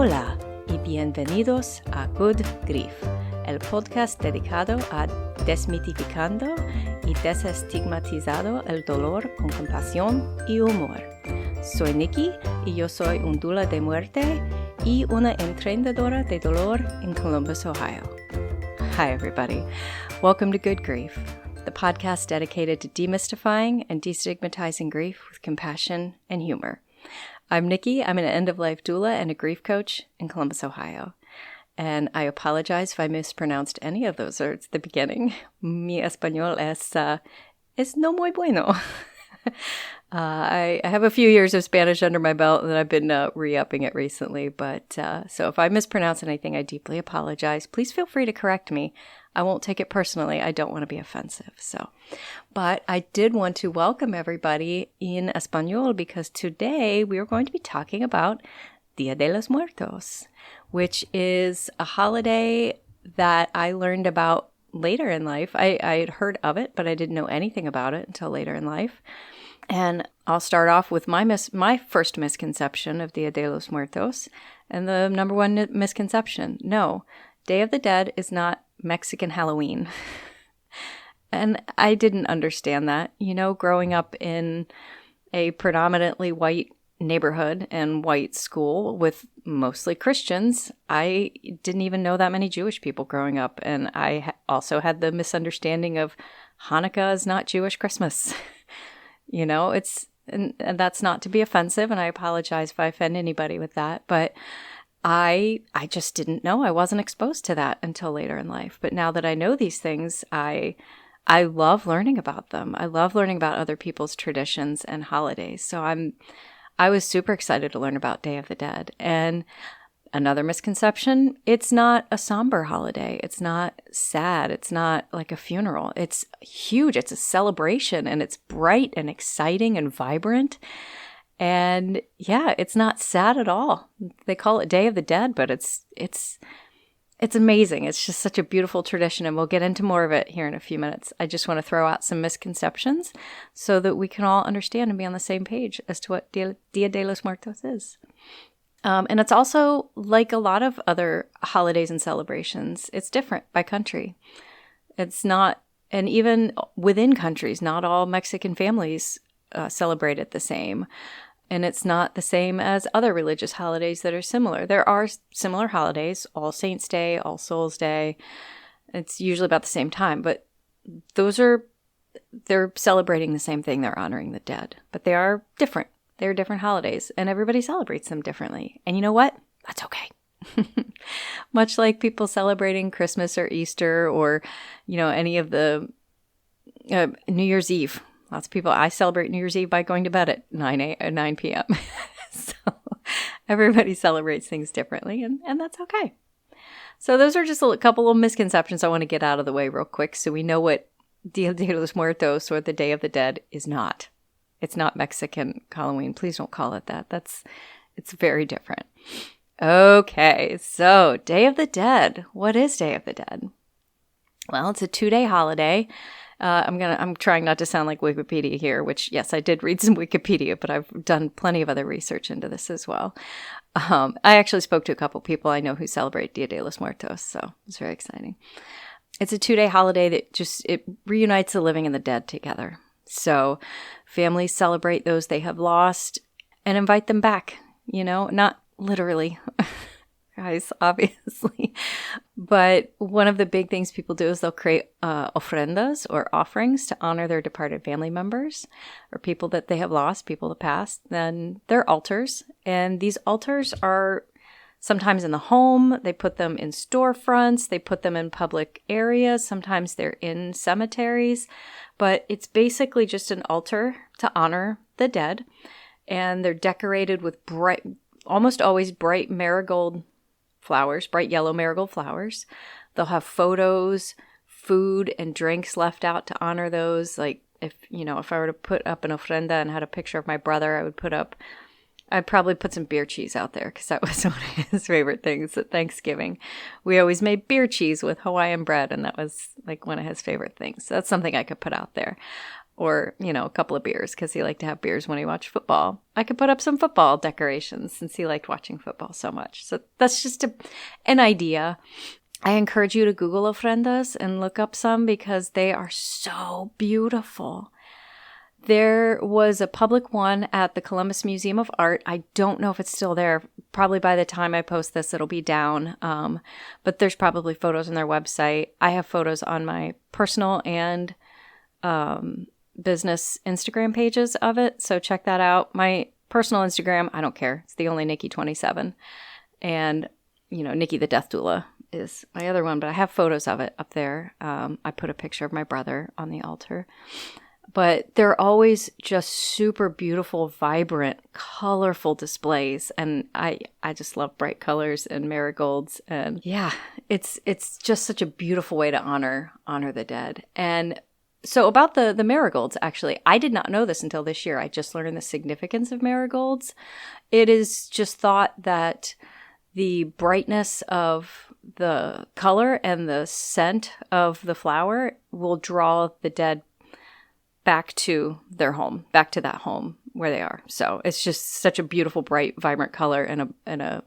Hola y bienvenidos a Good Grief, el podcast dedicado a desmitificando y desestigmatizando el dolor con compasión y humor. Soy Nikki y yo soy un doula de muerte y una entrenadora de dolor en Columbus, Ohio. Hi, everybody. Welcome to Good Grief, the podcast dedicated to demystifying and destigmatizing grief with compassion and humor. I'm Nikki. I'm an end-of-life doula and a grief coach in Columbus, Ohio. And I apologize if I mispronounced any of those words at the beginning. Mi español es no muy bueno. I have a few years of Spanish under my belt, and I've been re-upping it recently. But so if I mispronounce anything, I deeply apologize. Please feel free to correct me. I won't take it personally. I don't want to be offensive. But I did want to welcome everybody in Español because today we are going to be talking about Dia De Los Muertos, which is a holiday that I learned about later in life. I had heard of it, but I didn't know anything about it until later in life. And I'll start off with my first misconception of Dia De Los Muertos, and the number one misconception. No, Day of the Dead is not Mexican Halloween. And I didn't understand that. You know, growing up in a predominantly white neighborhood and white school with mostly Christians, I didn't even know that many Jewish people growing up. And I also had the misunderstanding of Hanukkah is not Jewish Christmas. You know, and that's not to be offensive, and I apologize if I offend anybody with that, but I just didn't know. I wasn't exposed to that until later in life. But now that I know these things, I love learning about them. I love learning about other people's traditions and holidays. So I was super excited to learn about Day of the Dead. And another misconception, it's not a somber holiday. It's not sad. It's not like a funeral. It's huge. It's a celebration, and it's bright and exciting and vibrant. And yeah, it's not sad at all. They call it Day of the Dead, but it's amazing. It's just such a beautiful tradition, and we'll get into more of it here in a few minutes. I just want to throw out some misconceptions so that we can all understand and be on the same page as to what Dia de los Muertos is. And it's also like a lot of other holidays and celebrations. It's different by country. It's not, and even within countries, not all Mexican families celebrate it the same. And it's not the same as other religious holidays that are similar. There are similar holidays, All Saints' Day, All Souls' Day. It's usually about the same time, but they're celebrating the same thing. They're honoring the dead, but they are different. They're different holidays, and everybody celebrates them differently. And you know what? That's okay. Much like people celebrating Christmas or Easter or, you know, any of the New Year's Eve. Lots of people, I celebrate New Year's Eve by going to bed at 9 p.m. So everybody celebrates things differently, and that's okay. So those are just a couple of misconceptions I want to get out of the way real quick so we know what Dia de los Muertos, or the Day of the Dead, is not. It's not Mexican Halloween. Please don't call it that. It's very different. Okay, so Day of the Dead. What is Day of the Dead? Well, it's a 2-day holiday. I'm trying not to sound like Wikipedia here, which, yes, I did read some Wikipedia, but I've done plenty of other research into this as well. I actually spoke to a couple people I know who celebrate Dia de los Muertos, so it's very exciting. It's a 2-day holiday that it reunites the living and the dead together. So families celebrate those they have lost and invite them back, you know, not literally, guys, obviously. But one of the big things people do is they'll create ofrendas, or offerings, to honor their departed family members or people that they have lost, people that passed. Then they're altars, and these altars are sometimes in the home. They put them in storefronts. They put them in public areas. Sometimes they're in cemeteries. But it's basically just an altar to honor the dead. And they're decorated with almost always bright marigold flowers, bright yellow marigold flowers. They'll have photos, food, and drinks left out to honor those. Like, if I were to put up an ofrenda and had a picture of my brother, I'd probably put some beer cheese out there because that was one of his favorite things at Thanksgiving. We always made beer cheese with Hawaiian bread, and that was like one of his favorite things. So that's something I could put out there. or, a couple of beers because he liked to have beers when he watched football. I could put up some football decorations since he liked watching football so much. So that's just an idea. I encourage you to Google ofrendas and look up some because they are so beautiful. There was a public one at the Columbus Museum of Art. I don't know if it's still there. Probably by the time I post this, it'll be down. But there's probably photos on their website. I have photos on my personal and business Instagram pages of it. So check that out. My personal Instagram, I don't care. It's the only Nikki27. And, Nikki the Death Doula is my other one. But I have photos of it up there. I put a picture of my brother on the altar. But they're always just super beautiful, vibrant, colorful displays. And I just love bright colors and marigolds. And yeah, it's just such a beautiful way to honor the dead. And so about the marigolds, actually, I did not know this until this year. I just learned the significance of marigolds. It is just thought that the brightness of the color and the scent of the flower will draw the dead back to their home, back to that home where they are. So it's just such a beautiful, bright, vibrant color and a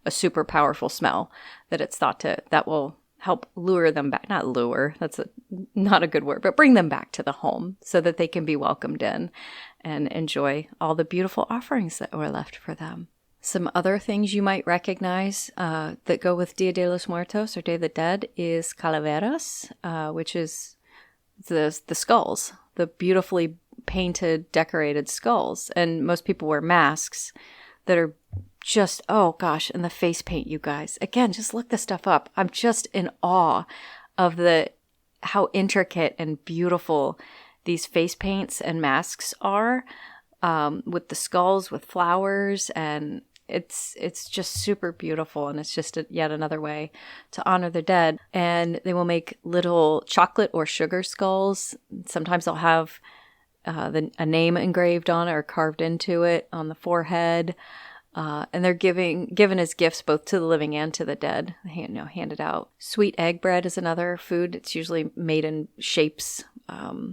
super powerful smell that it's thought that will help lure them back. Not lure, that's not a good word, but bring them back to the home so that they can be welcomed in and enjoy all the beautiful offerings that were left for them. Some other things you might recognize that go with Dia de los Muertos or Day of the Dead is calaveras, which is the skulls, the beautifully painted, decorated skulls. And most people wear masks that are just, oh gosh, and the face paint, you guys. Again, just look this stuff up. I'm just in awe of how intricate and beautiful these face paints and masks are, with the skulls, with flowers, and it's just super beautiful, and it's just yet another way to honor the dead. And they will make little chocolate or sugar skulls. Sometimes they'll have a name engraved on it or carved into it on the forehead. And they're given as gifts both to the living and to the dead, handed out. Sweet egg bread is another food. It's usually made in shapes.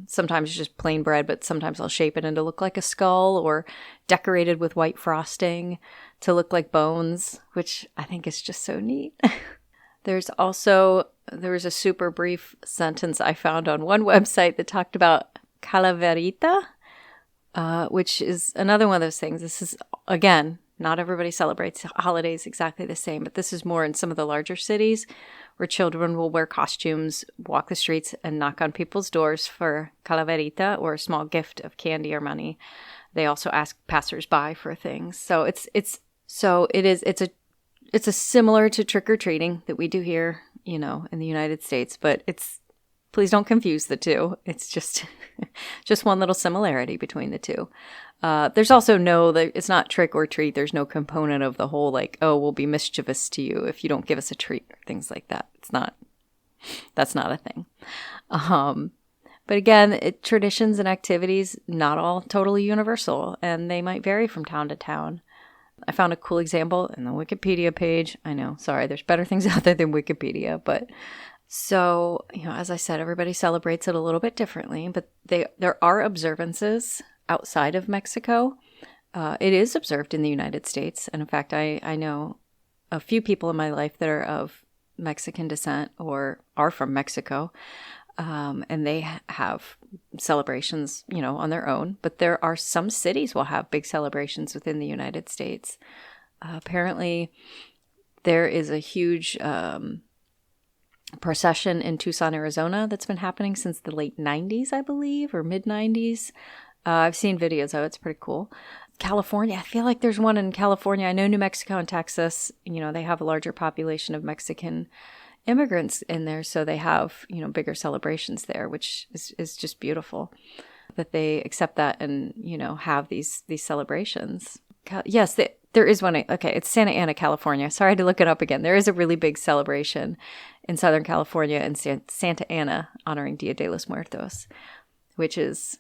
Sometimes it's just plain bread, but sometimes I'll shape it into look like a skull or decorated with white frosting to look like bones, which I think is just so neat. There was a super brief sentence I found on one website that talked about calaverita, which is another one of those things. This is, again, not everybody celebrates holidays exactly the same, but this is more in some of the larger cities where children will wear costumes, walk the streets, and knock on people's doors for calaverita or a small gift of candy or money. They also ask passersby for things. So it's a similar to trick-or-treating that we do here, in the United States, but please don't confuse the two. It's just one little similarity between the two. There's also it's not trick or treat. There's no component of the whole like, oh, we'll be mischievous to you if you don't give us a treat or things like that. That's not a thing. But again, traditions and activities, not all totally universal, and they might vary from town to town. I found a cool example in the Wikipedia page. I know, sorry, there's better things out there than Wikipedia, but so, as I said, everybody celebrates it a little bit differently, but there are observances outside of Mexico. It is observed in the United States. And in fact, I know a few people in my life that are of Mexican descent or are from Mexico. And they have celebrations, on their own. But there are some cities will have big celebrations within the United States. Apparently, there is a huge procession in Tucson, Arizona that's been happening since the late 90s, I believe, or mid-90s. I've seen videos of it. It's pretty cool. California, I feel like there's one in California. I know New Mexico and Texas, they have a larger population of Mexican immigrants in there, so they have, bigger celebrations there, which is just beautiful that they accept that and, have these celebrations. Yes, there is one. Okay, it's Santa Ana, California. Sorry to look it up again. There is a really big celebration in Southern California and Santa Ana honoring Dia de los Muertos, which is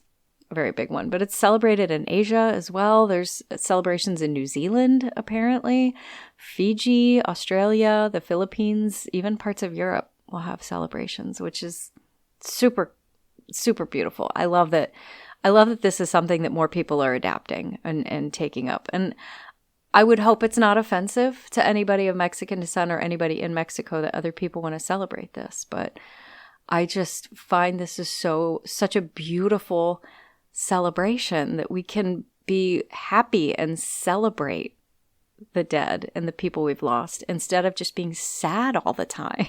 a very big one. But it's celebrated in Asia as well. There's celebrations in New Zealand, apparently. Fiji, Australia, the Philippines, even parts of Europe will have celebrations, which is super, super beautiful. I love that. I love that this is something that more people are adapting and taking up. And I would hope it's not offensive to anybody of Mexican descent or anybody in Mexico that other people want to celebrate this. But I just find this is such a beautiful celebration that we can be happy and celebrate the dead and the people we've lost instead of just being sad all the time.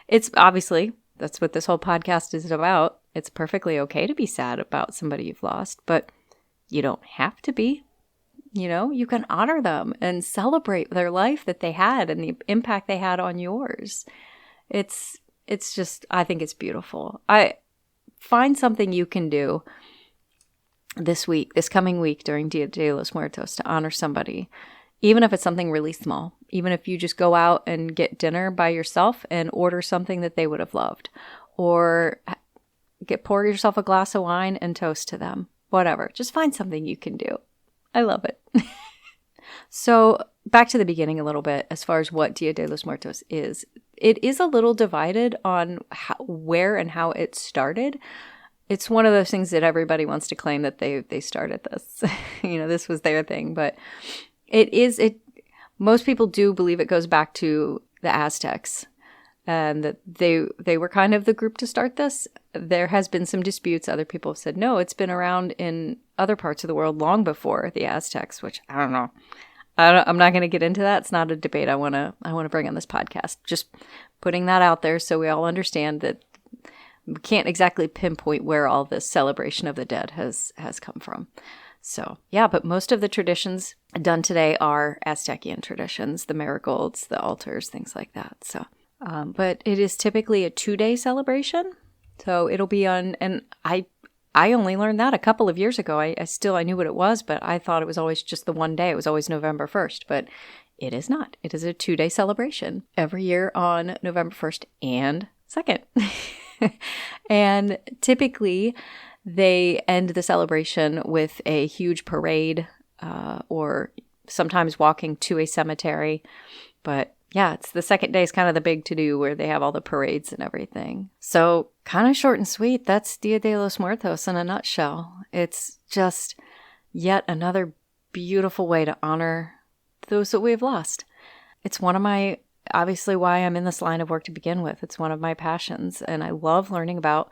It's obviously, that's what this whole podcast is about. It's perfectly okay to be sad about somebody you've lost, but you don't have to be. You can honor them and celebrate their life that they had and the impact they had on yours. It's just, I think it's beautiful. I find something you can do this coming week during Dia De Los Muertos to honor somebody, even if it's something really small, even if you just go out and get dinner by yourself and order something that they would have loved, or pour yourself a glass of wine and toast to them, whatever. Just find something you can do. I love it. So back to the beginning a little bit, as far as what Dia de los Muertos is. It is a little divided on where and how it started. It's one of those things that everybody wants to claim that they started this. This was their thing. But most people do believe it goes back to the Aztecs. And that they were kind of the group to start this. There has been some disputes. Other people have said, no, it's been around in other parts of the world long before the Aztecs, which I don't know. I'm not going to get into that. It's not a debate I want to bring on this podcast. Just putting that out there so we all understand that we can't exactly pinpoint where all this celebration of the dead has come from. So, yeah, but most of the traditions done today are Aztecian traditions, the marigolds, the altars, things like that. So, but it is typically a 2-day celebration. So it'll be on, and I only learned that a couple of years ago. I knew what it was, but I thought it was always just the one day. It was always November 1st, but it is not. It is a 2-day celebration every year on November 1st and 2nd. And typically they end the celebration with a huge parade, or sometimes walking to a cemetery. But yeah, it's the second day is kind of the big to-do where they have all the parades and everything. So kind of short and sweet. That's Dia de los Muertos in a nutshell. It's just yet another beautiful way to honor those that we've lost. It's obviously why I'm in this line of work to begin with. It's one of my passions, and I love learning about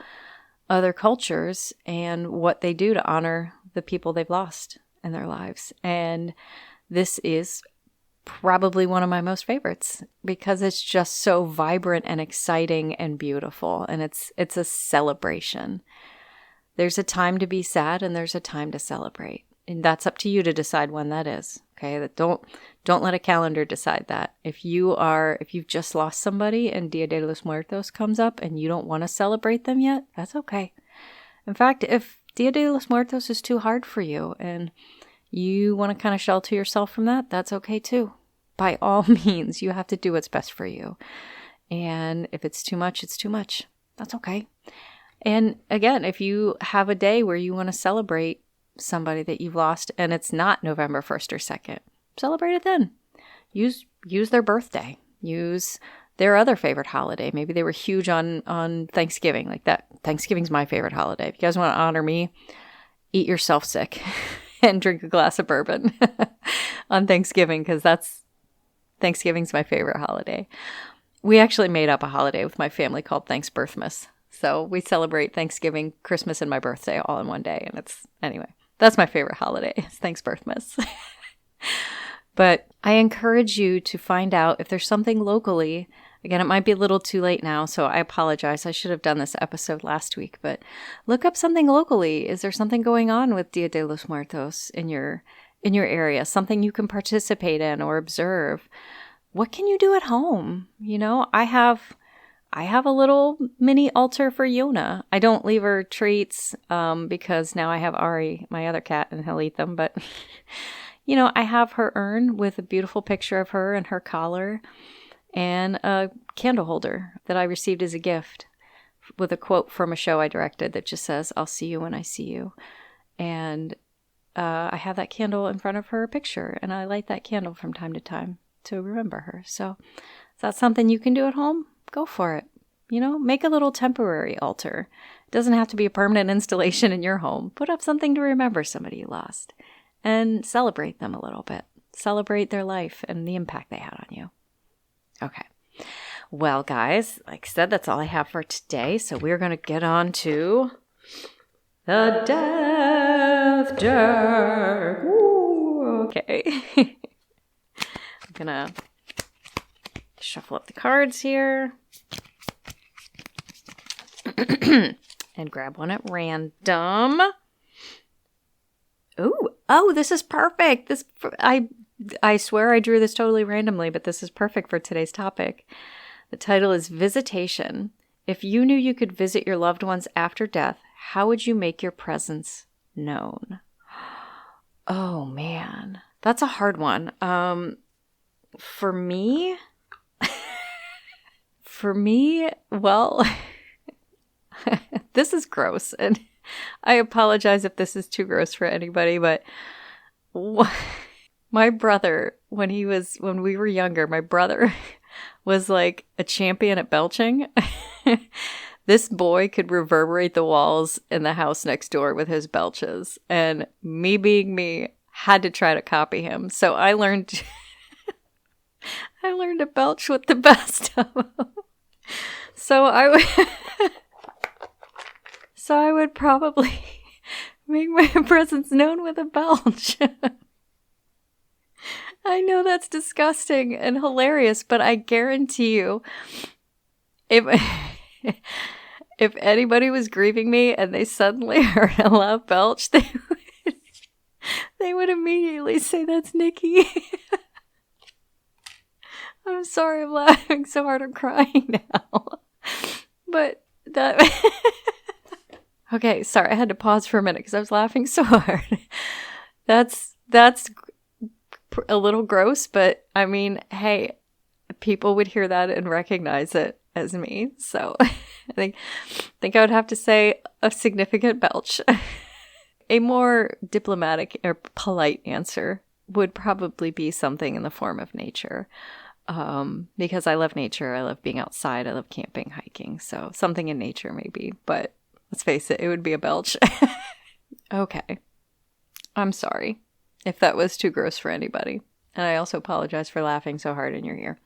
other cultures and what they do to honor the people they've lost in their lives. And this is probably one of my most favorites because it's just so vibrant and exciting and beautiful, and it's a celebration. There's a time to be sad and there's a time to celebrate, and that's up to you to decide when that is. Okay, don't let a calendar decide that. If you've just lost somebody and Dia de los Muertos comes up and you don't want to celebrate them yet, that's okay. In fact, if Dia de los Muertos is too hard for you and you want to kind of shelter yourself from that, that's okay too. By all means, you have to do what's best for you. And if it's too much, it's too much. That's okay. And again, if you have a day where you want to celebrate somebody that you've lost and it's not November 1st or 2nd, celebrate it then. Use their birthday. Use their other favorite holiday. Maybe they were huge on Thanksgiving, like that. Thanksgiving's my favorite holiday. If you guys want to honor me, eat yourself sick and drink a glass of bourbon on Thanksgiving, because Thanksgiving's my favorite holiday. We actually made up a holiday with my family called Thanksbirthmas. So we celebrate Thanksgiving, Christmas, and my birthday all in one day. And anyway, that's my favorite holiday. It's Thanksbirthmas. But I encourage you to find out if there's something locally. Again, it might be a little too late now, so I apologize. I should have done this episode last week, but look up something locally. Is there something going on with Dia de los Muertos in your area? Something you can participate in or observe? What can you do at home? I have a little mini altar for Yona. I don't leave her treats because now I have Ari, my other cat, and he'll eat them. But, I have her urn with a beautiful picture of her and her collar and a candle holder that I received as a gift with a quote from a show I directed that just says, "I'll see you when I see you." And I have that candle in front of her picture, and I light that candle from time to time to remember her. So is that something you can do at home? Go for it. Make a little temporary altar. It Doesn't have to be a permanent installation in your home. Put up something to remember somebody you lost and celebrate them a little bit. Celebrate their life and the impact they had on you. Okay. Well, guys, like I said, that's all I have for today. So we're going to get on to the death deck. Ooh, okay. I'm going to shuffle up the cards here. And grab one at random. Ooh, oh, this is perfect. I swear I drew this totally randomly, but this is perfect for today's topic. The title is Visitation. If you knew you could visit your loved ones after death, how would you make your presence known? Oh, man. That's a hard one. For me, well, this is gross, and I apologize if this is too gross for anybody, but my brother, when we were younger, my brother was like a champion at belching. This boy could reverberate the walls in the house next door with his belches, and me being me, had to try to copy him. So I learned to belch with the best of them. So I would probably make my presence known with a belch. I know that's disgusting and hilarious, but I guarantee you, if anybody was grieving me and they suddenly heard a loud belch, they would immediately say, "That's Nikki." I'm sorry, I'm laughing so hard I'm crying now. But that... Okay, sorry, I had to pause for a minute because I was laughing so hard. That's a little gross, but I mean, hey, people would hear that and recognize it as me. So I think I would have to say a significant belch. A more diplomatic or polite answer would probably be something in the form of nature. Because I love nature, I love being outside, I love camping, hiking, so something in nature maybe, but let's face it, it would be a belch. Okay. I'm sorry if that was too gross for anybody. And I also apologize for laughing so hard in your ear.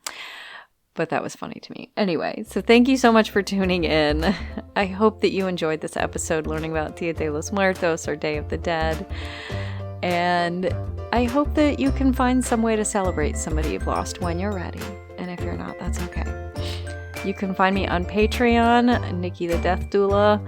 But that was funny to me. Anyway, so thank you so much for tuning in. I hope that you enjoyed this episode learning about Dia De Los Muertos, or Day of the Dead. And I hope that you can find some way to celebrate somebody you've lost when you're ready. And if you're not, that's okay. You can find me on Patreon, Nikki the Death Doula.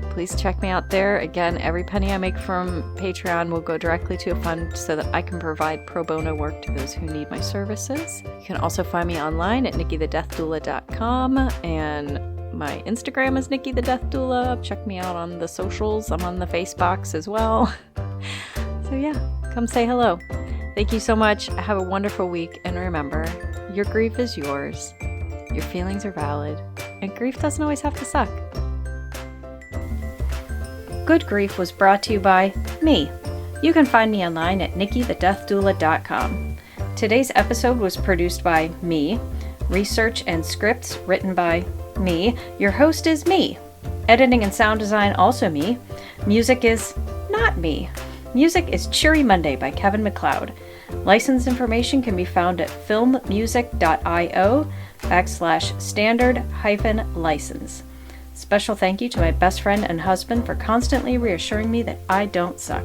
Please check me out there. Again, every penny I make from Patreon will go directly to a fund so that I can provide pro bono work to those who need my services. You can also find me online at nikkithedeathdoula.com, and my Instagram is Nikki the Death Doula. Check me out on the socials. I'm on the Facebooks as well. So yeah, come say hello. Thank you so much. Have a wonderful week. And remember, your grief is yours. Your feelings are valid. And grief doesn't always have to suck. Good Grief was brought to you by me. You can find me online at nikkithedeathdoula.com. Today's episode was produced by me. Research and scripts written by me. Your host is me. Editing and sound design also me. Music is not me. Music is Cheery Monday by Kevin MacLeod. License information can be found at filmmusic.io/standard-license. Special thank you to my best friend and husband for constantly reassuring me that I don't suck.